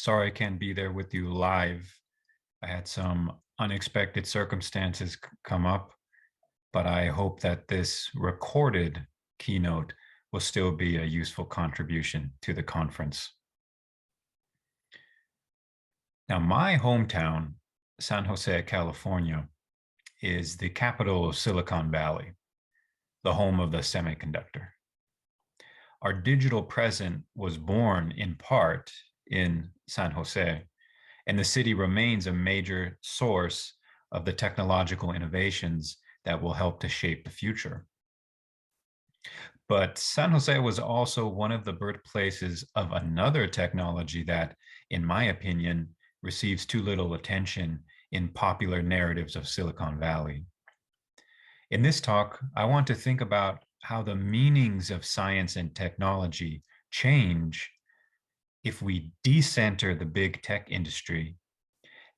Sorry I can't be there with you live. I had some unexpected circumstances come up, but I hope that this recorded keynote will still be a useful contribution to the conference. Now, my hometown, San Jose, California, is the capital of Silicon Valley, the home of the semiconductor. Our digital present was born in part in San Jose, and the city remains a major source of the technological innovations that will help to shape the future. But San Jose was also one of the birthplaces of another technology that, in my opinion, receives too little attention in popular narratives of Silicon Valley. In this talk, I want to think about how the meanings of science and technology change if we decenter the big tech industry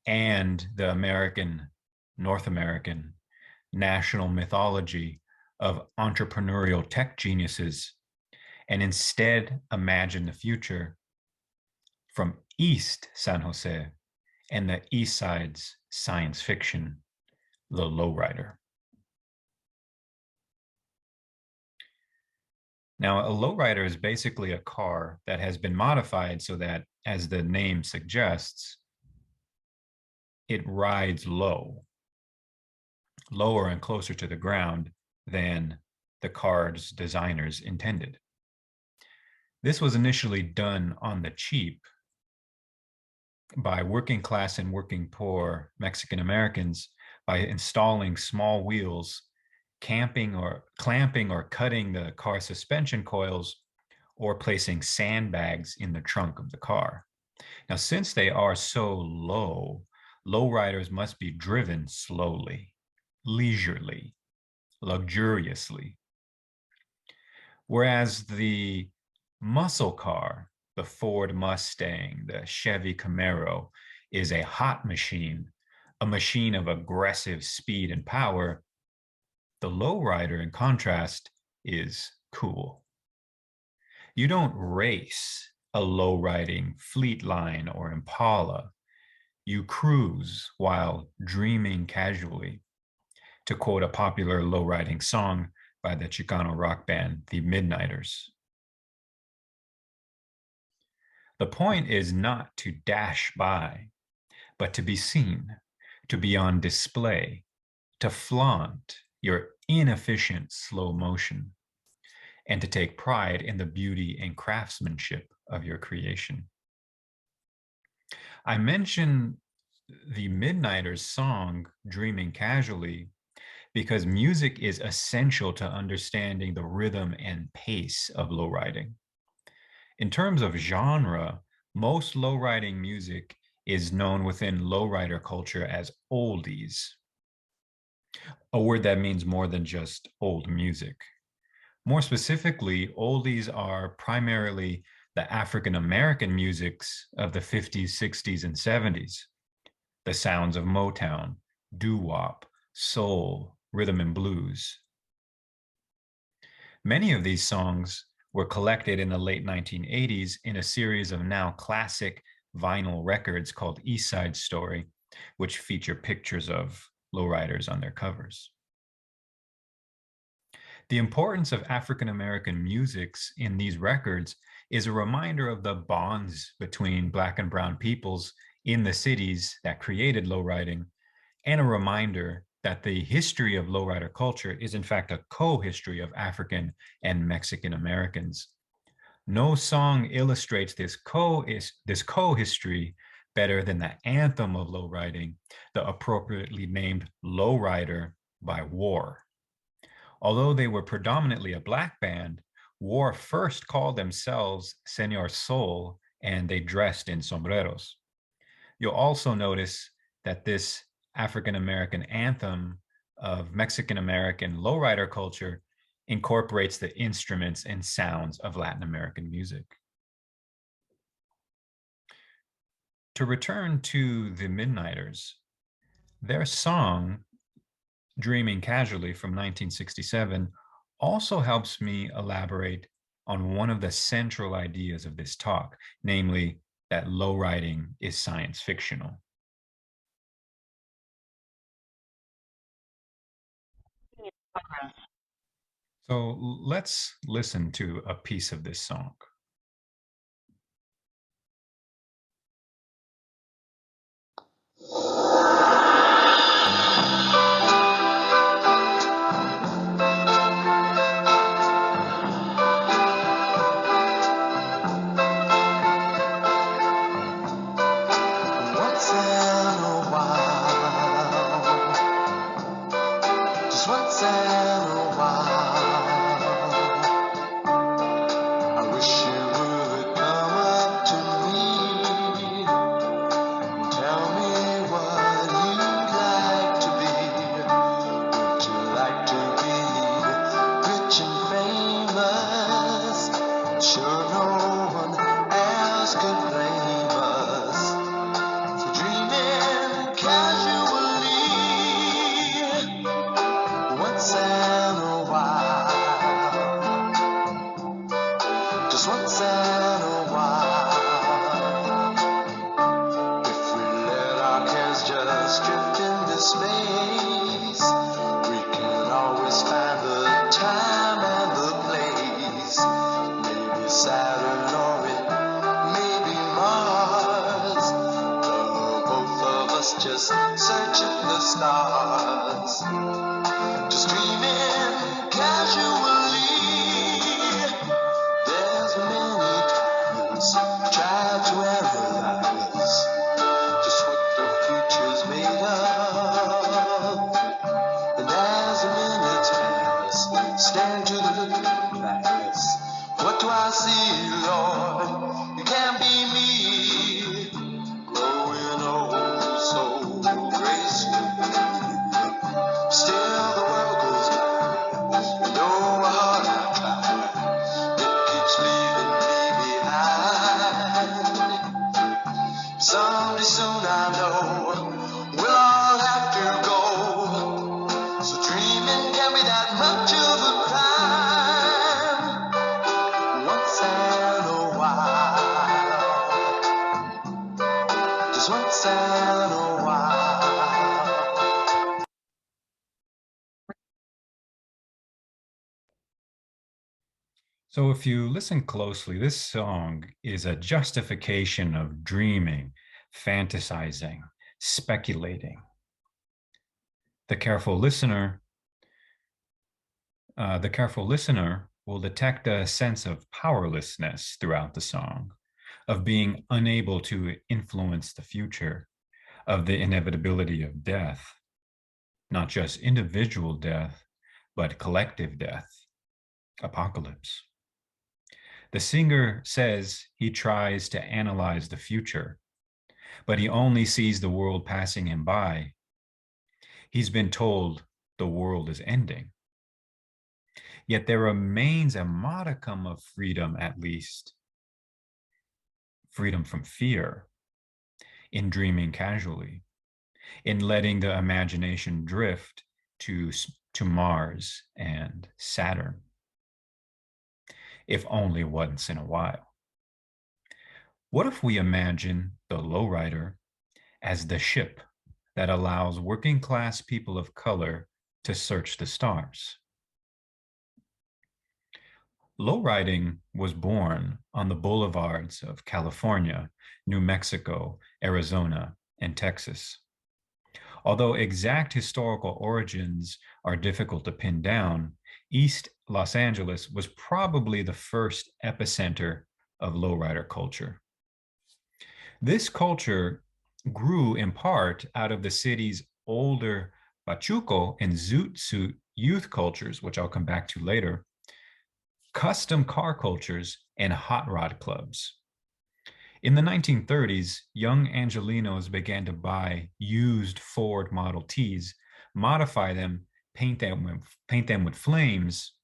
and the North American national mythology of entrepreneurial tech geniuses, and instead imagine the future from East San Jose and the East Side's science fiction, the Lowrider. Now, a lowrider is basically a car that has been modified so that, as the name suggests, it rides low, lower and closer to the ground than the car's designers intended. This was initially done on the cheap by working class and working poor Mexican Americans by installing small wheels, clamping or cutting the car suspension coils, or placing sandbags in the trunk of the car. Now, since they are so low, lowriders must be driven slowly, leisurely, luxuriously. Whereas the muscle car, the Ford Mustang, the Chevy Camaro, is a hot machine, a machine of aggressive speed and power, the lowrider, in contrast, is cool. You don't race a low-riding Fleetline or Impala. You cruise while dreaming casually, to quote a popular low-riding song by the Chicano rock band, the Midnighters. The point is not to dash by, but to be seen, to be on display, to flaunt your inefficient slow motion, and to take pride in the beauty and craftsmanship of your creation. I mention the Midnighters' song, Dreaming Casually, because music is essential to understanding the rhythm and pace of lowriding. In terms of genre, most lowriding music is known within lowrider culture as oldies, a word that means more than just old music. More specifically, oldies are primarily the African American musics of the 50s, 60s, and 70s, the sounds of Motown, doo-wop, soul, rhythm and blues. Many of these songs were collected in the late 1980s in a series of now classic vinyl records called East Side Story, which feature pictures of lowriders on their covers. The importance of African American musics in these records is a reminder of the bonds between Black and brown peoples in the cities that created lowriding, and a reminder that the history of lowrider culture is in fact a co-history of African and Mexican Americans. No song illustrates this co-history better than the anthem of lowriding, the appropriately named Lowrider by War. Although they were predominantly a Black band, War first called themselves Señor Soul, and they dressed in sombreros. You'll also notice that this African-American anthem of Mexican-American lowrider culture incorporates the instruments and sounds of Latin American music. To return to the Midnighters, their song, Dreaming Casually from 1967, also helps me elaborate on one of the central ideas of this talk, namely that lowriding is science fictional. So let's listen to a piece of this song. So if you listen closely, this song is a justification of dreaming, fantasizing, speculating. The careful listener will detect a sense of powerlessness throughout the song, of being unable to influence the future, of the inevitability of death, not just individual death, but collective death, apocalypse. The singer says he tries to analyze the future, but he only sees the world passing him by. He's been told the world is ending. Yet there remains a modicum of freedom, at least, freedom from fear, in dreaming casually, in letting the imagination drift to Mars and Saturn, if only once in a while. What if we imagine the lowrider as the ship that allows working class people of color to search the stars? Lowriding was born on the boulevards of California, New Mexico, Arizona, and Texas. Although exact historical origins are difficult to pin down, East Los Angeles was probably the first epicenter of lowrider culture. This culture grew in part out of the city's older Pachuco and Zoot Suit youth cultures, which I'll come back to later, custom car cultures, and hot rod clubs. In the 1930s, young Angelenos began to buy used Ford Model Ts, modify them, paint them with flames,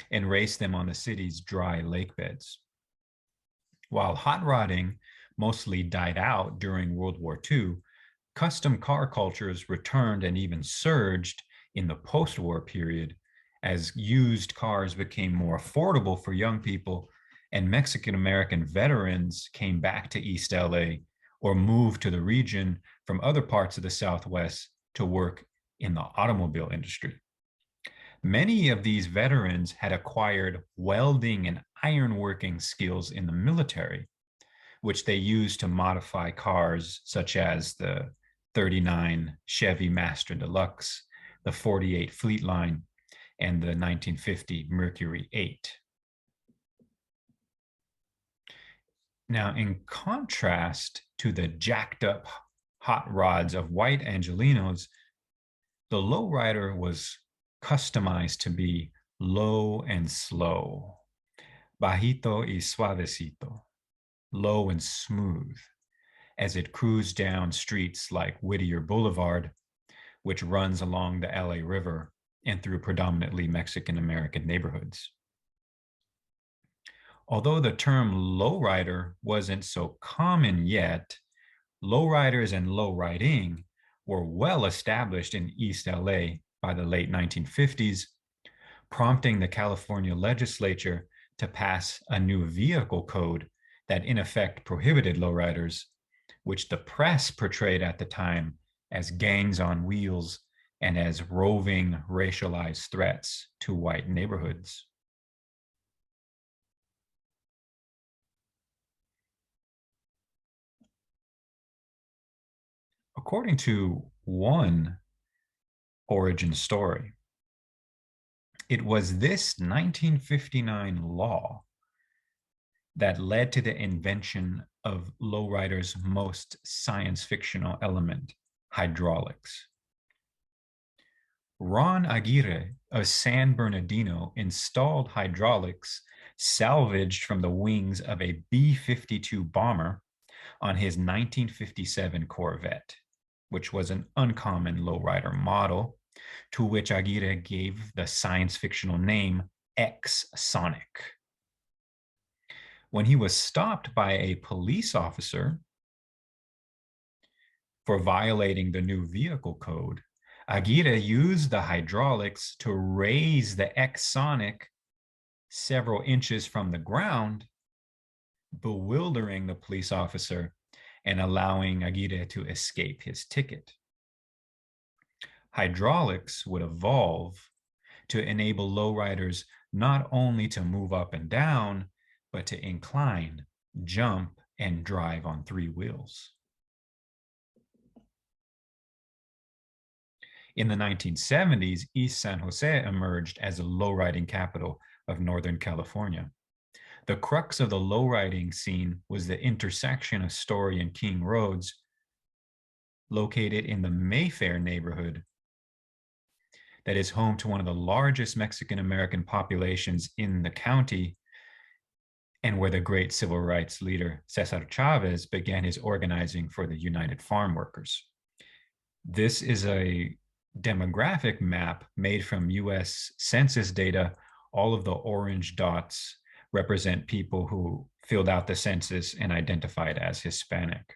and race them on the city's dry lake beds. While hot rodding mostly died out during World War II, custom car cultures returned and even surged in the post-war period as used cars became more affordable for young people and Mexican-American veterans came back to East LA or moved to the region from other parts of the Southwest to work in the automobile industry. Many of these veterans had acquired welding and ironworking skills in the military, which they used to modify cars such as the 39 Chevy Master Deluxe, the 48 Fleetline, and the 1950 Mercury 8. Now, in contrast to the jacked up hot rods of white Angelenos, the lowrider was customized to be low and slow, bajito y suavecito, low and smooth, as it cruised down streets like Whittier Boulevard, which runs along the LA River and through predominantly Mexican-American neighborhoods. Although the term lowrider wasn't so common yet, lowriders and lowriding were well established in East LA by the late 1950s, prompting the California legislature to pass a new vehicle code that in effect prohibited lowriders, which the press portrayed at the time as gangs on wheels and as roving racialized threats to white neighborhoods. According to one origin story, it was this 1959 law that led to the invention of lowrider's most science fictional element, hydraulics. Ron Aguirre of San Bernardino installed hydraulics salvaged from the wings of a B-52 bomber on his 1957 Corvette, which was an uncommon lowrider model, to which Aguirre gave the science fictional name X-Sonic. When he was stopped by a police officer for violating the new vehicle code, Aguirre used the hydraulics to raise the X-Sonic several inches from the ground, bewildering the police officer and allowing Aguirre to escape his ticket. Hydraulics would evolve to enable lowriders not only to move up and down, but to incline, jump, and drive on three wheels. In the 1970s, East San Jose emerged as a lowriding capital of Northern California. The crux of the lowriding scene was the intersection of Story and King Roads, located in the Mayfair neighborhood that is home to one of the largest Mexican-American populations in the county, and where the great civil rights leader Cesar Chavez began his organizing for the United Farm Workers. This is a demographic map made from US Census data. All of the orange dots represent people who filled out the census and identified as Hispanic.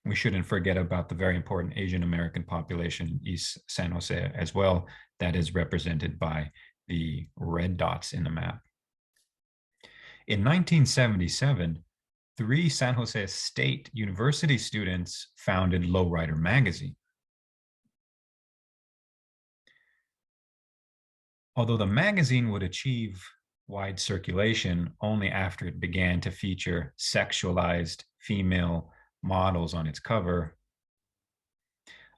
We shouldn't forget about the very important Asian American population in East San Jose as well, that is represented by the red dots in the map. In 1977, 3 San Jose State University students founded Lowrider magazine. Although the magazine would achieve wide circulation only after it began to feature sexualized female models on its cover,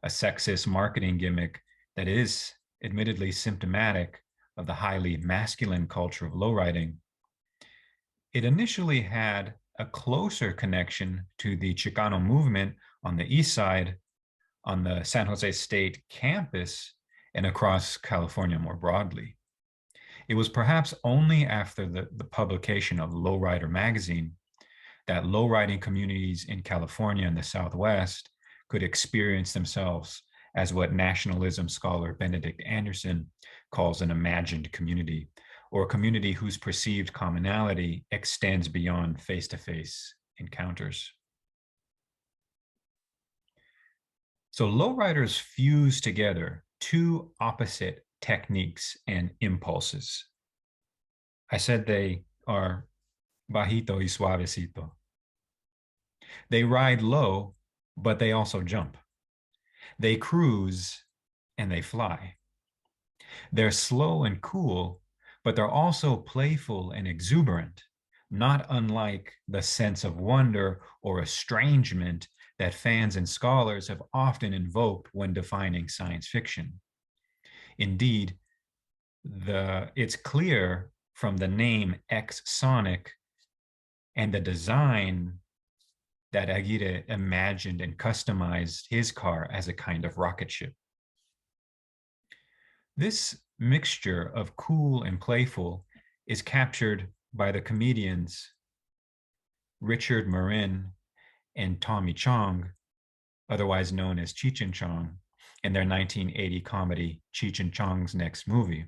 a sexist marketing gimmick that is admittedly symptomatic of the highly masculine culture of lowriding, it initially had a closer connection to the Chicano movement on the east side, on the San Jose State campus, and across California more broadly. It was perhaps only after the publication of Lowrider magazine that lowriding communities in California and the Southwest could experience themselves as what nationalism scholar Benedict Anderson calls an imagined community, or a community whose perceived commonality extends beyond face-to-face encounters. So lowriders fuse together two opposite techniques and impulses. I said they are bajito y suavecito. They ride low, but they also jump. They cruise and they fly. They're slow and cool, but they're also playful and exuberant, not unlike the sense of wonder or estrangement that fans and scholars have often invoked when defining science fiction. Indeed, it's clear from the name X Sonic and the design that Aguirre imagined and customized his car as a kind of rocket ship. This mixture of cool and playful is captured by the comedians Richard Marin and Tommy Chong, otherwise known as Cheech and Chong, in their 1980 comedy Cheech and Chong's Next Movie,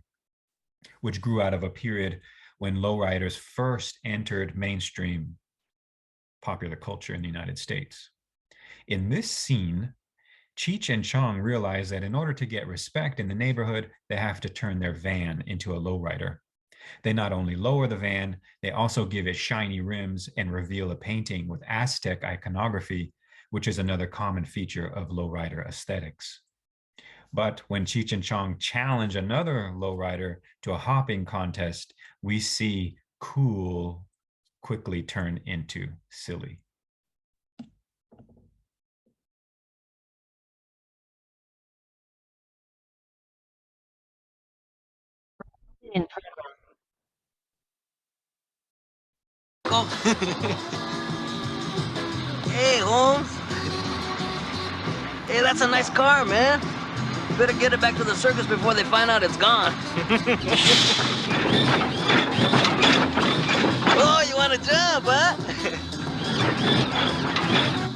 which grew out of a period when lowriders first entered mainstream popular culture in the United States. In this scene, Cheech and Chong realize that in order to get respect in the neighborhood, they have to turn their van into a lowrider. They not only lower the van, they also give it shiny rims and reveal a painting with Aztec iconography, which is another common feature of lowrider aesthetics. But when Cheech and Chong challenge another lowrider to a hopping contest, we see cool quickly turn into silly. Hey, Holmes. Hey, that's a nice car, man. You better get it back to the circus before they find out it's gone. Oh, you want to jump, huh?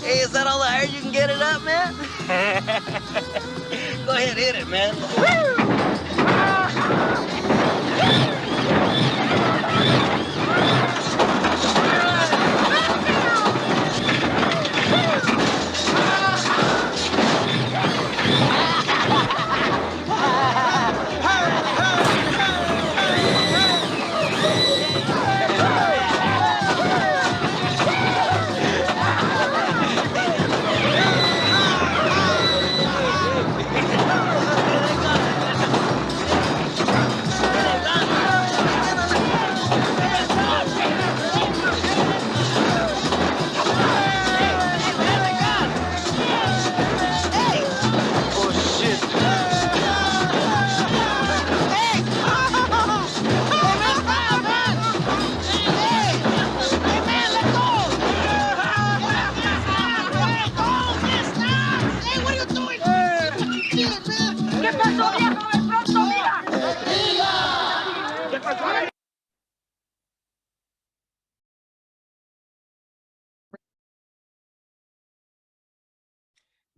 Hey, is that all the higher you can get it up, man? Go ahead, hit it, man.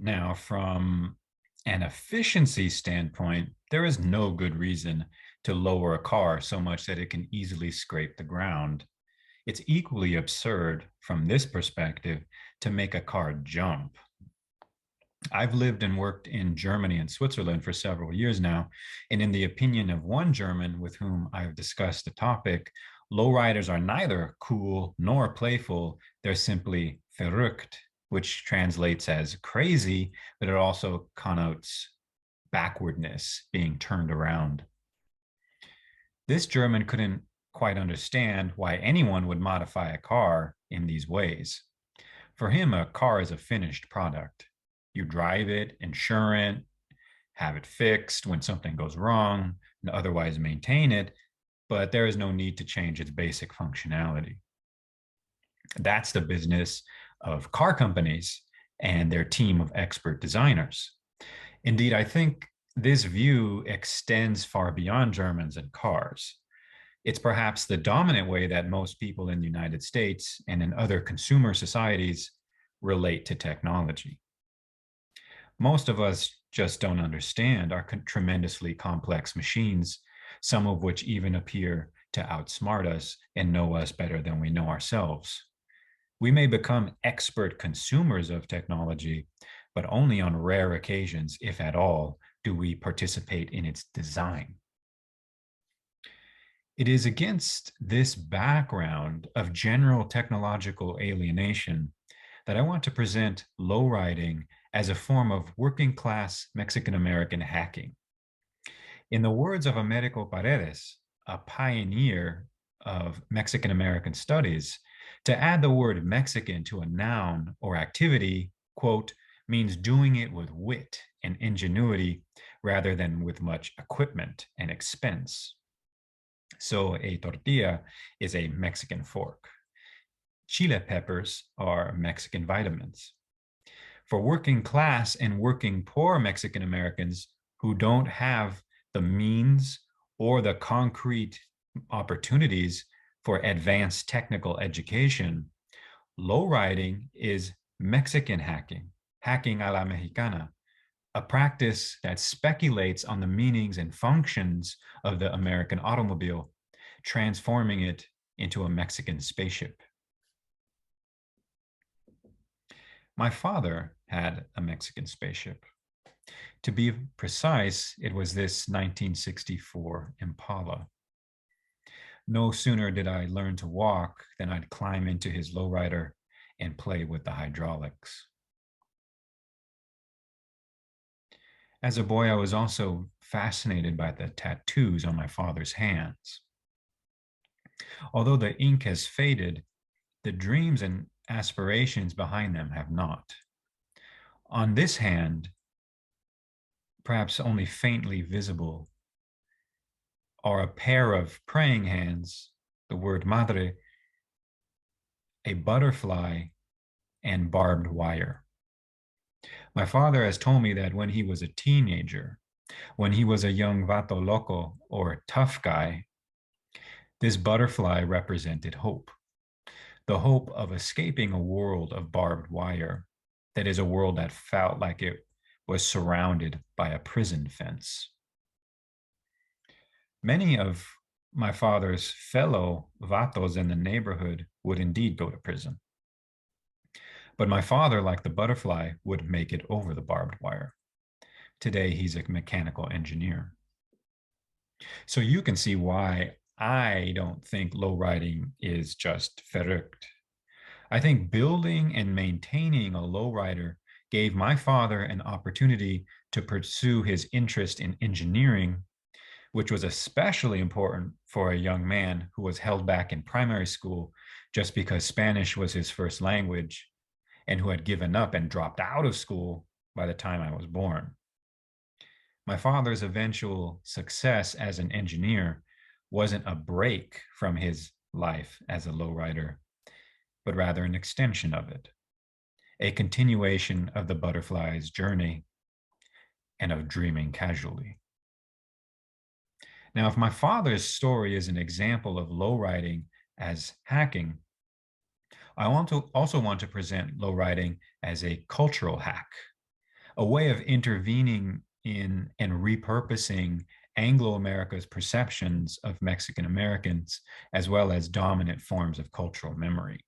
Now, from an efficiency standpoint, there is no good reason to lower a car so much that it can easily scrape the ground. It's equally absurd from this perspective to make a car jump. I've lived and worked in Germany and Switzerland for several years now, and in the opinion of one German with whom I've discussed the topic, lowriders are neither cool nor playful, they're simply verrückt, which translates as crazy, but it also connotes backwardness, being turned around. This German couldn't quite understand why anyone would modify a car in these ways. For him, a car is a finished product. You drive it, insure it, have it fixed when something goes wrong, and otherwise maintain it, but there is no need to change its basic functionality. That's the business of car companies and their team of expert designers. Indeed, I think this view extends far beyond Germans and cars. It's perhaps the dominant way that most people in the United States and in other consumer societies relate to technology. Most of us just don't understand our tremendously complex machines, some of which even appear to outsmart us and know us better than we know ourselves. We may become expert consumers of technology, but only on rare occasions, if at all, do we participate in its design. It is against this background of general technological alienation that I want to present lowriding as a form of working class Mexican American hacking. In the words of Americo Paredes, a pioneer of Mexican American studies, to add the word Mexican to a noun or activity, quote, means doing it with wit and ingenuity rather than with much equipment and expense. So a tortilla is a Mexican fork. Chile peppers are Mexican vitamins. For working class and working poor Mexican Americans who don't have the means or the concrete opportunities for advanced technical education, lowriding is Mexican hacking, hacking a la mexicana, a practice that speculates on the meanings and functions of the American automobile, transforming it into a Mexican spaceship. My father had a Mexican spaceship. To be precise, it was this 1964 Impala. No sooner did I learn to walk than I'd climb into his lowrider and play with the hydraulics. As a boy, I was also fascinated by the tattoos on my father's hands. Although the ink has faded, the dreams and aspirations behind them have not. On this hand, perhaps only faintly visible, are a pair of praying hands, the word madre, a butterfly, and barbed wire. My father has told me that when he was a teenager, when he was a young vato loco or tough guy, this butterfly represented hope, the hope of escaping a world of barbed wire, that is, a world that felt like it was surrounded by a prison fence. Many of my father's fellow vatos in the neighborhood would indeed go to prison. But my father, like the butterfly, would make it over the barbed wire. Today, he's a mechanical engineer. So you can see why I don't think lowriding is just verrückt. I think building and maintaining a lowrider gave my father an opportunity to pursue his interest in engineering, which was especially important for a young man who was held back in primary school just because Spanish was his first language and who had given up and dropped out of school by the time I was born. My father's eventual success as an engineer wasn't a break from his life as a lowrider, but rather an extension of it, a continuation of the butterfly's journey and of dreaming casually. Now, if my father's story is an example of lowriding as hacking, I also want to present lowriding as a cultural hack, a way of intervening in and repurposing Anglo-America's perceptions of Mexican Americans, as well as dominant forms of cultural memory.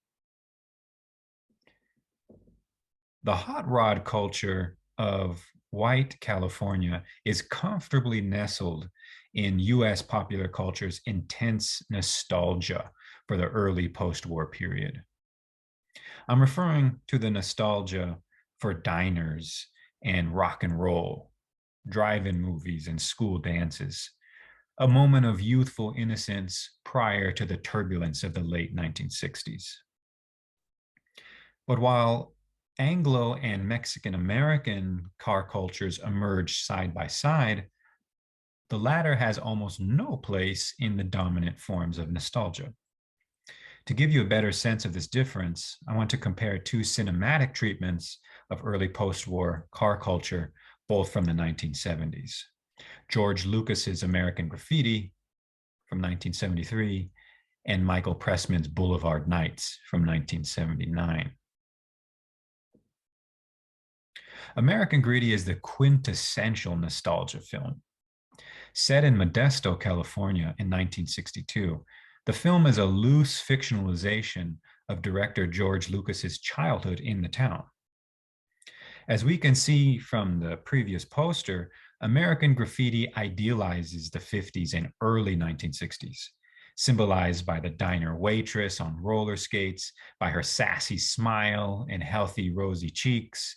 The hot rod culture of white California is comfortably nestled in US popular culture's intense nostalgia for the early post-war period. I'm referring to the nostalgia for diners and rock and roll, drive-in movies and school dances, a moment of youthful innocence prior to the turbulence of the late 1960s. But while Anglo and Mexican American car cultures emerged side by side, the latter has almost no place in the dominant forms of nostalgia. To give you a better sense of this difference, I want to compare two cinematic treatments of early post-war car culture, both from the 1970s. George Lucas's American Graffiti from 1973 and Michael Pressman's Boulevard Nights from 1979. American Graffiti is the quintessential nostalgia film. Set in Modesto, California in 1962, the film is a loose fictionalization of director George Lucas's childhood in the town. As we can see from the previous poster, American Graffiti idealizes the 50s and early 1960s. symbolized by the diner waitress on roller skates, by her sassy smile and healthy rosy cheeks,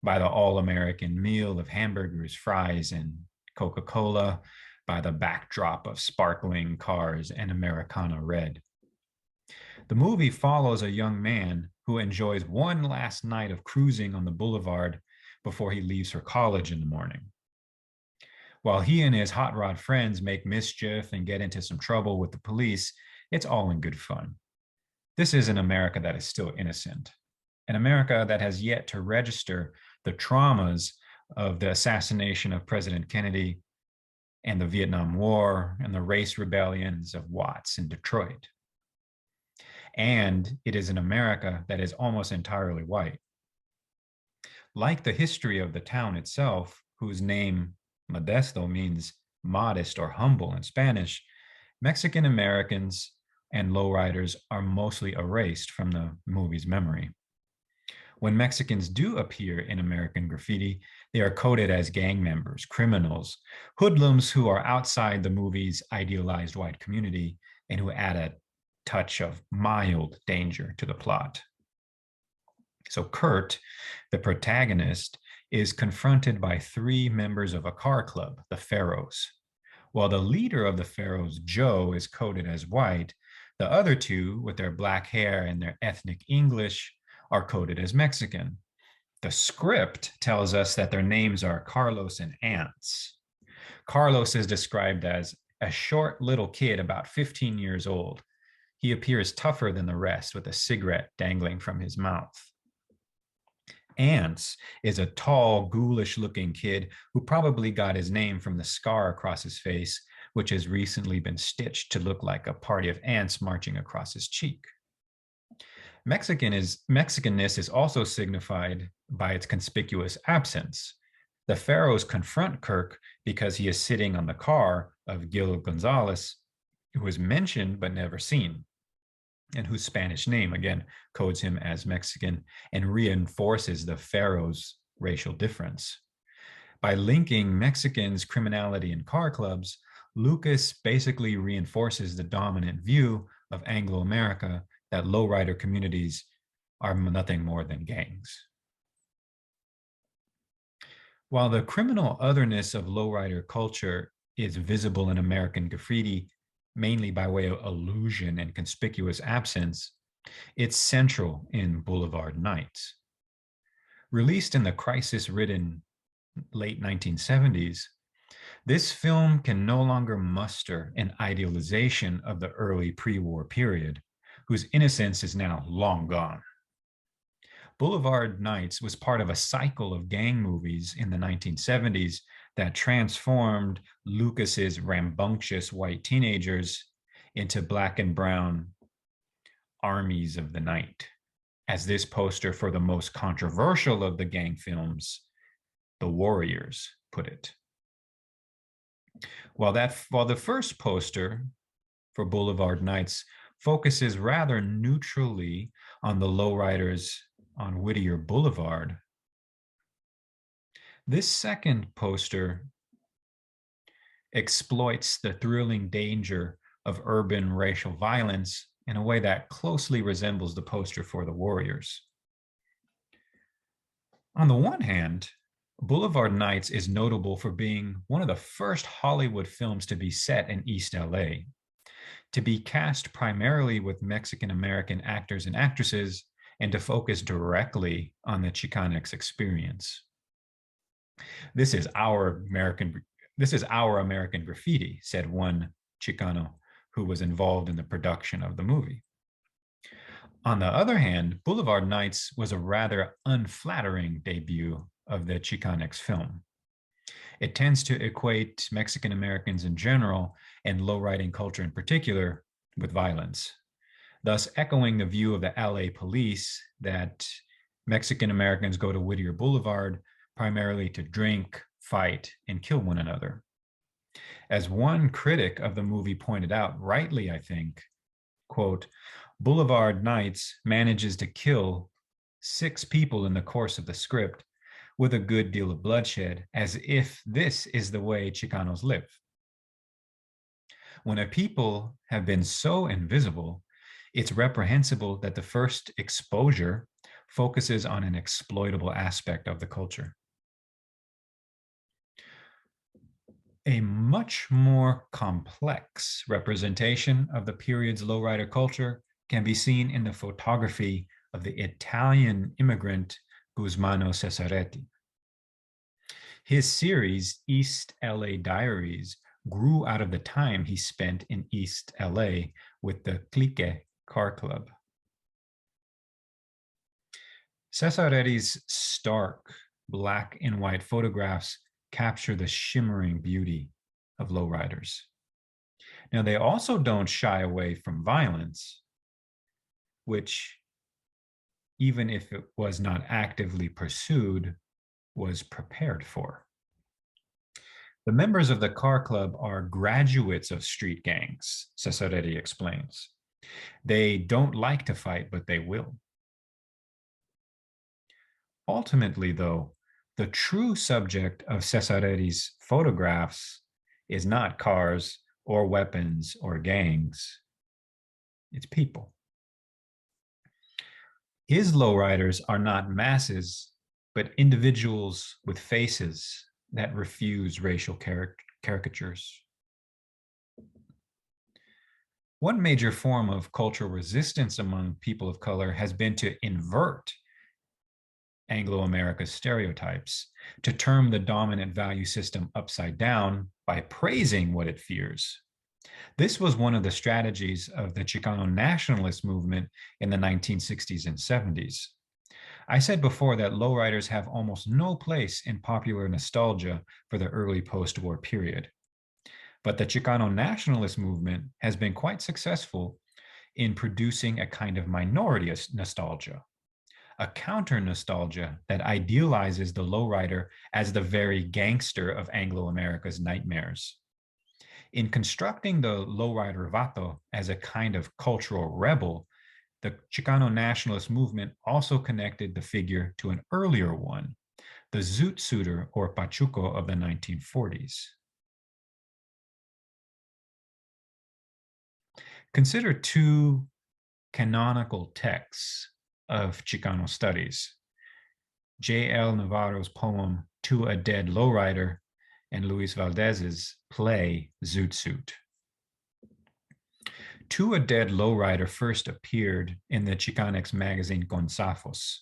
by the all-American meal of hamburgers, fries, and Coca-Cola, by the backdrop of sparkling cars and Americana red. The movie follows a young man who enjoys one last night of cruising on the boulevard before he leaves for college in the morning. While he and his hot rod friends make mischief and get into some trouble with the police, it's all in good fun. This is an America that is still innocent, an America that has yet to register the traumas of the assassination of President Kennedy and the Vietnam War and the race rebellions of Watts in Detroit. And it is an America that is almost entirely white. Like the history of the town itself, whose name Modesto means modest or humble in Spanish, Mexican Americans and lowriders are mostly erased from the movie's memory. When Mexicans do appear in American graffiti, they are coded as gang members, criminals, hoodlums who are outside the movie's idealized white community and who add a touch of mild danger to the plot. So Kurt, the protagonist, is confronted by three members of a car club, the Pharaohs. While the leader of the Pharaohs, Joe, is coded as white, the other two, with their black hair and their ethnic English, are coded as Mexican. The script tells us that their names are Carlos and Ants. Carlos is described as a short little kid about 15 years old. He appears tougher than the rest with a cigarette dangling from his mouth. Ants is a tall, ghoulish-looking kid who probably got his name from the scar across his face, which has recently been stitched to look like a party of ants marching across his cheek. Mexicanness is also signified by its conspicuous absence. The Pharaohs confront Kirk because he is sitting on the car of Gil Gonzalez, who is mentioned but never seen, and whose Spanish name, again, codes him as Mexican and reinforces the Pharaohs' racial difference. By linking Mexicans' criminality in car clubs, Lucas basically reinforces the dominant view of Anglo-America that lowrider communities are nothing more than gangs. While the criminal otherness of lowrider culture is visible in American graffiti, mainly by way of illusion and conspicuous absence, it's central in Boulevard Nights. Released in the crisis-ridden late 1970s, this film can no longer muster an idealization of the early pre-war period, whose innocence is now long gone. Boulevard Nights was part of a cycle of gang movies in the 1970s that transformed Lucas's rambunctious white teenagers into black and brown armies of the night, as this poster for the most controversial of the gang films, The Warriors, put it. While the first poster for Boulevard Nights focuses rather neutrally on the lowriders on Whittier Boulevard, this second poster exploits the thrilling danger of urban racial violence in a way that closely resembles the poster for The Warriors. On the one hand, Boulevard Nights is notable for being one of the first Hollywood films to be set in East LA, to be cast primarily with Mexican-American actors and actresses, and to focus directly on the Chicanx experience. This is our American graffiti, said one Chicano who was involved in the production of the movie. On the other hand, Boulevard Nights was a rather unflattering debut of the Chicanx film. It tends to equate Mexican Americans in general and lowriding culture in particular with violence, thus echoing the view of the LA police that Mexican Americans go to Whittier Boulevard primarily to drink, fight, and kill one another. As one critic of the movie pointed out, rightly, I think, quote, Boulevard Nights manages to kill 6 people in the course of the script with a good deal of bloodshed, as if this is the way Chicanos live. When a people have been so invisible, it's reprehensible that the first exposure focuses on an exploitable aspect of the culture. A much more complex representation of the period's lowrider culture can be seen in the photography of the Italian immigrant Gusmano Cesaretti. His series, East LA Diaries, grew out of the time he spent in East LA with the Clique car club. Cesaretti's stark black and white photographs capture the shimmering beauty of lowriders. Now, they also don't shy away from violence, which, even if it was not actively pursued, was prepared for. The members of the car club are graduates of street gangs, Cesaretti explains. They don't like to fight, but they will. Ultimately, though, the true subject of Cesaretti's photographs is not cars or weapons or gangs. It's people. His lowriders are not masses, but individuals with faces that refuse racial caricatures. One major form of cultural resistance among people of color has been to invert Anglo-America's stereotypes, to turn the dominant value system upside down by praising what it fears. This was one of the strategies of the Chicano nationalist movement in the 1960s and 70s. I said before that lowriders have almost no place in popular nostalgia for the early post-war period. But the Chicano nationalist movement has been quite successful in producing a kind of minority nostalgia, a counter-nostalgia that idealizes the lowrider as the very gangster of Anglo-America's nightmares. In constructing the lowrider Vato as a kind of cultural rebel, the Chicano nationalist movement also connected the figure to an earlier one, the zoot suitor or pachuco of the 1940s. Consider two canonical texts of Chicano studies: J.L. Navarro's poem To a Dead Lowrider and Luis Valdez's play Zoot Suit. To a Dead Lowrider first appeared in the Chicanx magazine Gonzafos,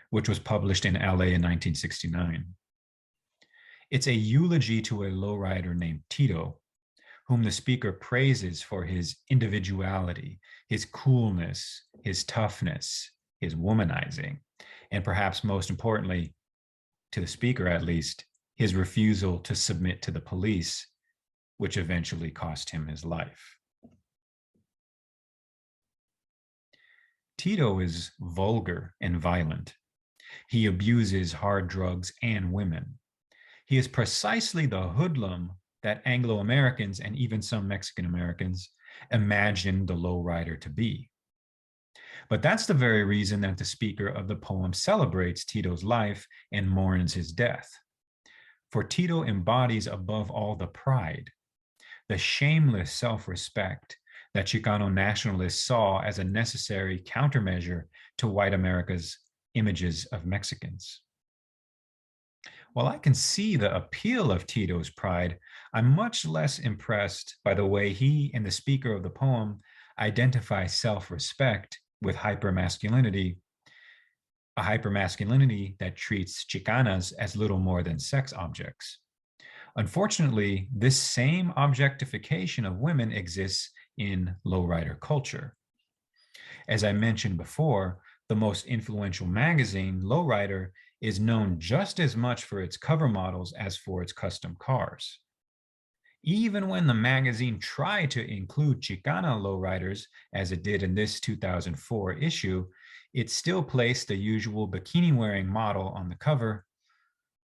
which was published in LA in 1969. It's a eulogy to a lowrider named Tito, whom the speaker praises for his individuality, his coolness, his toughness, his womanizing, and perhaps most importantly, to the speaker at least, his refusal to submit to the police, which eventually cost him his life. Tito is vulgar and violent. He abuses hard drugs and women. He is precisely the hoodlum that Anglo-Americans and even some Mexican Americans imagine the lowrider to be. But that's the very reason that the speaker of the poem celebrates Tito's life and mourns his death. For Tito embodies above all the pride, the shameless self-respect that Chicano nationalists saw as a necessary countermeasure to white America's images of Mexicans. While I can see the appeal of Tito's pride, I'm much less impressed by the way he and the speaker of the poem identify self-respect with hypermasculinity, a hypermasculinity that treats Chicanas as little more than sex objects. Unfortunately, this same objectification of women exists in lowrider culture. As I mentioned before, the most influential magazine, Lowrider, is known just as much for its cover models as for its custom cars. Even when the magazine tried to include Chicana lowriders, as it did in this 2004 issue, it still placed the usual bikini-wearing model on the cover,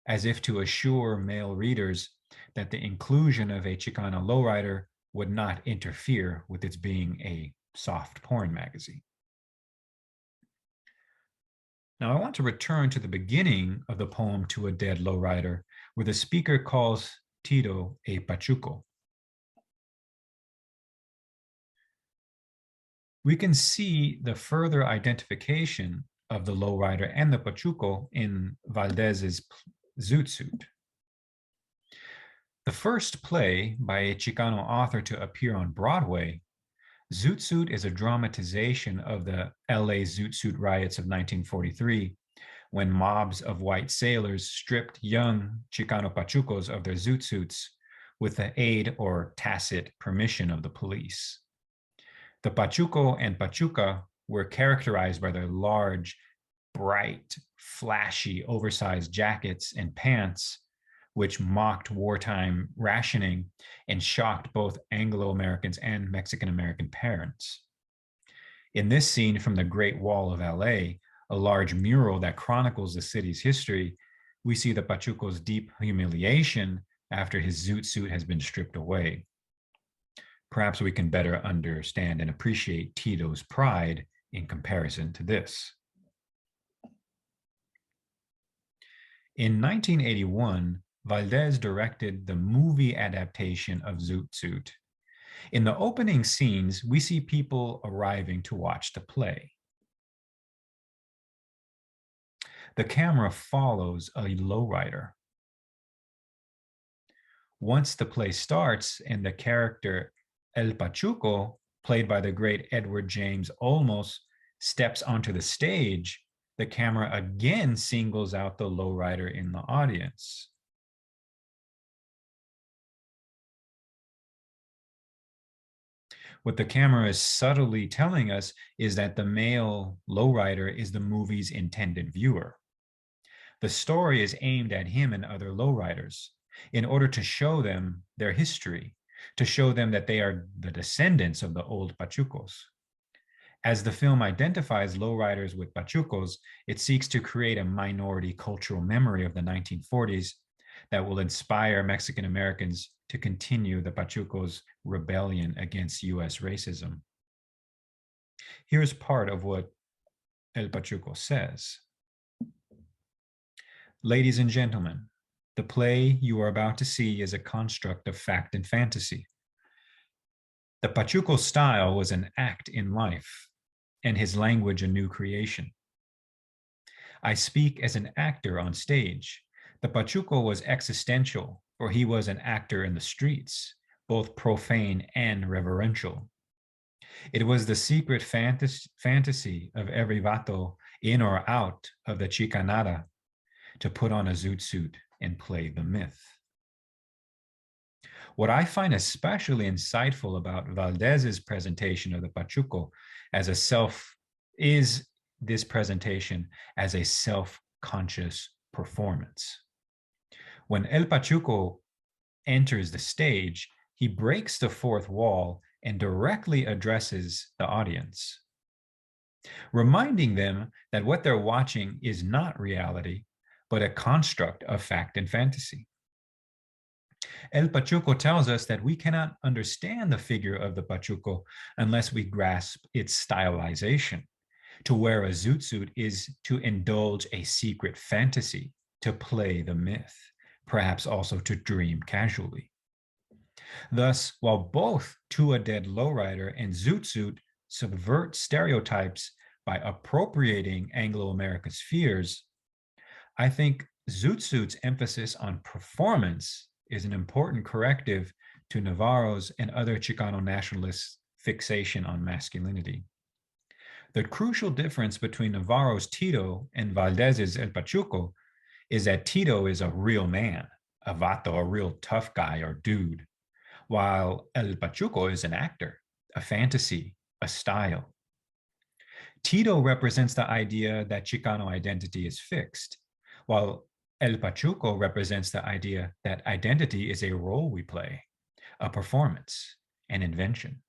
as if to assure male readers that the inclusion of a Chicana lowrider would not interfere with its being a soft porn magazine. Now, I want to return to the beginning of the poem To a Dead Lowrider, where the speaker calls Tito a pachuco. We can see the further identification of the lowrider and the Pachuco in Valdez's Zoot Suit. The first play by a Chicano author to appear on Broadway, Zoot Suit is a dramatization of the LA Zoot Suit riots of 1943, when mobs of white sailors stripped young Chicano Pachucos of their zoot suits with the aid or tacit permission of the police. The Pachuco and Pachuca were characterized by their large, bright, flashy, oversized jackets and pants, which mocked wartime rationing and shocked both Anglo-Americans and Mexican-American parents. In this scene from the Great Wall of LA, a large mural that chronicles the city's history, we see the Pachuco's deep humiliation after his zoot suit has been stripped away. Perhaps we can better understand and appreciate Tito's pride in comparison to this. In 1981, Valdez directed the movie adaptation of Zoot Suit. In the opening scenes, we see people arriving to watch the play. The camera follows a lowrider. Once the play starts and the character El Pachuco, played by the great Edward James Olmos, steps onto the stage, the camera again singles out the lowrider in the audience. What the camera is subtly telling us is that the male lowrider is the movie's intended viewer. The story is aimed at him and other lowriders in order to show them their history, to show them that they are the descendants of the old Pachucos. As the film identifies lowriders with Pachucos, it seeks to create a minority cultural memory of the 1940s that will inspire Mexican Americans to continue the Pachucos' rebellion against US racism. Here's part of what El Pachuco says. Ladies and gentlemen, the play you are about to see is a construct of fact and fantasy. The Pachuco style was an act in life, and his language a new creation. I speak as an actor on stage. The Pachuco was existential, for he was an actor in the streets, both profane and reverential. It was the secret fantasy of every vato in or out of the Chicanada to put on a zoot suit and play the myth. What I find especially insightful about Valdez's presentation of the Pachuco as a self is this presentation as a self-conscious performance. When El Pachuco enters the stage, he breaks the fourth wall and directly addresses the audience, reminding them that what they're watching is not reality, but a construct of fact and fantasy. El Pachuco tells us that we cannot understand the figure of the Pachuco unless we grasp its stylization. To wear a zoot suit is to indulge a secret fantasy, to play the myth, perhaps also to dream casually. Thus, while both To a Dead Lowrider and Zoot Suit subvert stereotypes by appropriating Anglo-America's fears, I think Zoot Suit's emphasis on performance is an important corrective to Navarro's and other Chicano nationalists' fixation on masculinity. The crucial difference between Navarro's Tito and Valdez's El Pachuco is that Tito is a real man, a vato, a real tough guy or dude, while El Pachuco is an actor, a fantasy, a style. Tito represents the idea that Chicano identity is fixed, while El Pachuco represents the idea that identity is a role we play, a performance, an invention.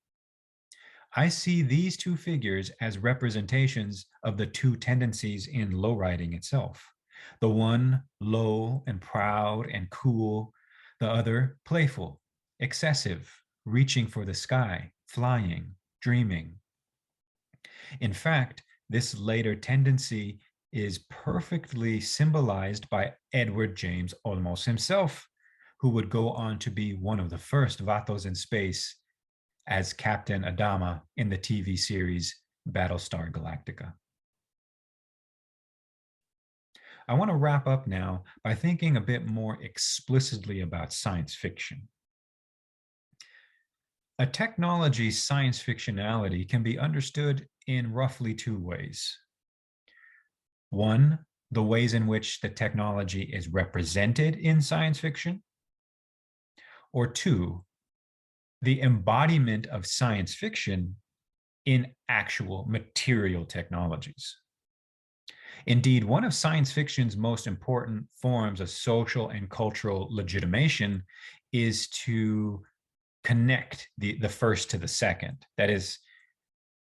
I see these two figures as representations of the two tendencies in lowriding itself. The one low and proud and cool, the other playful, excessive, reaching for the sky, flying, dreaming. In fact, this later tendency is perfectly symbolized by Edward James Olmos himself, who would go on to be one of the first Vatos in Space as Captain Adama in the TV series Battlestar Galactica. I want to wrap up now by thinking a bit more explicitly about science fiction. A technology's science fictionality can be understood in roughly two ways. One, the ways in which the technology is represented in science fiction. Or two, the embodiment of science fiction in actual material technologies. Indeed, one of science fiction's most important forms of social and cultural legitimation is to connect the first to the second. That is,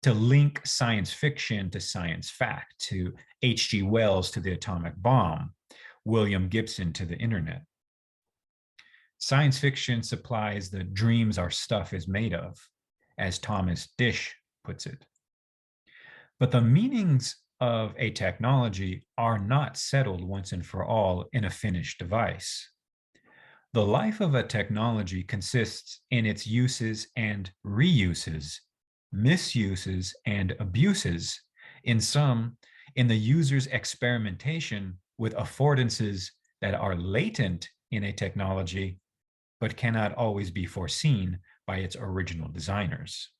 to link science fiction to science fact, to H.G. Wells to the atomic bomb, William Gibson to the internet. Science fiction supplies the dreams our stuff is made of, as Thomas Dish puts it. But the meanings of a technology are not settled once and for all in a finished device. The life of a technology consists in its uses and reuses, misuses and abuses, in the user's experimentation with affordances that are latent in a technology, but cannot always be foreseen by its original designers.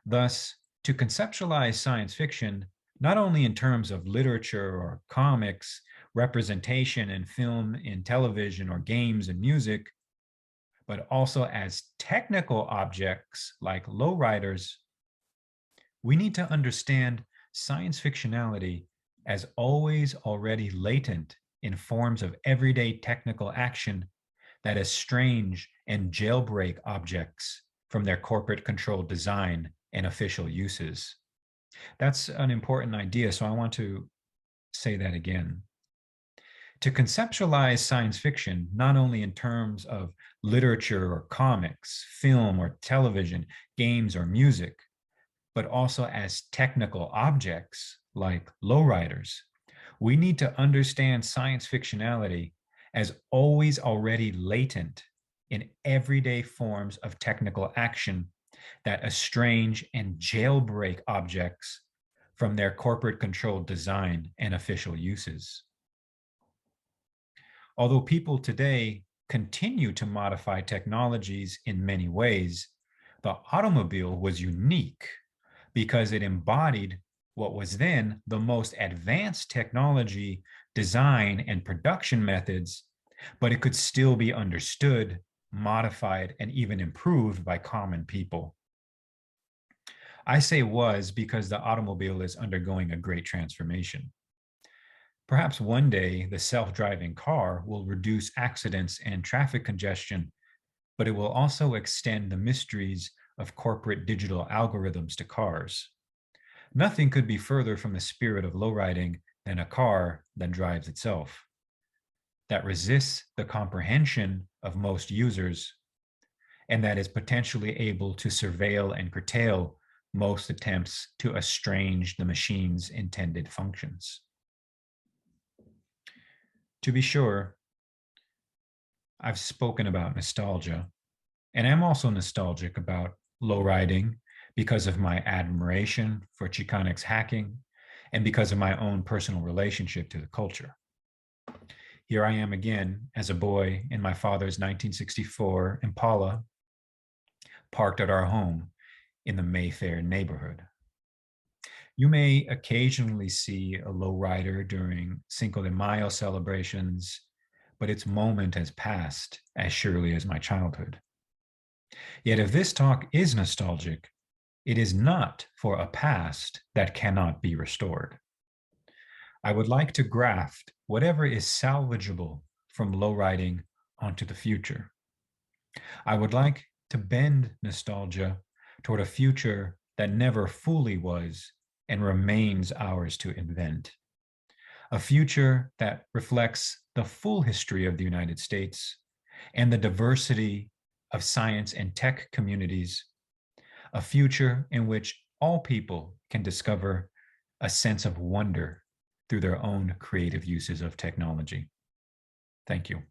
Thus, to conceptualize science fiction, not only in terms of literature or comics, representation in film, in television, or games and music, but also as technical objects like Lowriders, we need to understand science fictionality as always already latent in forms of everyday technical action that estrange and jailbreak objects from their corporate-controlled design and official uses. That's an important idea, so I want to say that again. To conceptualize science fiction, not only in terms of literature or comics, film or television, games or music, but also as technical objects like Lowriders, we need to understand science fictionality as always already latent in everyday forms of technical action that estrange and jailbreak objects from their corporate-controlled design and official uses. Although people today continue to modify technologies in many ways, the automobile was unique because it embodied what was then the most advanced technology, design, and production methods, but it could still be understood, modified, and even improved by common people. I say was because the automobile is undergoing a great transformation. Perhaps one day the self-driving car will reduce accidents and traffic congestion, but it will also extend the mysteries of corporate digital algorithms to cars. Nothing could be further from the spirit of lowriding than a car that drives itself, that resists the comprehension of most users, and that is potentially able to surveil and curtail most attempts to estrange the machine's intended functions. To be sure, I've spoken about nostalgia, and I'm also nostalgic about lowriding because of my admiration for Chicanx hacking and because of my own personal relationship to the culture. Here I am again as a boy in my father's 1964 Impala, parked at our home in the Mayfair neighborhood. You may occasionally see a lowrider during Cinco de Mayo celebrations, but its moment has passed as surely as my childhood. Yet if this talk is nostalgic, it is not for a past that cannot be restored. I would like to graft whatever is salvageable from lowriding onto the future. I would like to bend nostalgia toward a future that never fully was and remains ours to invent. A future that reflects the full history of the United States and the diversity of science and tech communities. A future in which all people can discover a sense of wonder through their own creative uses of technology. Thank you.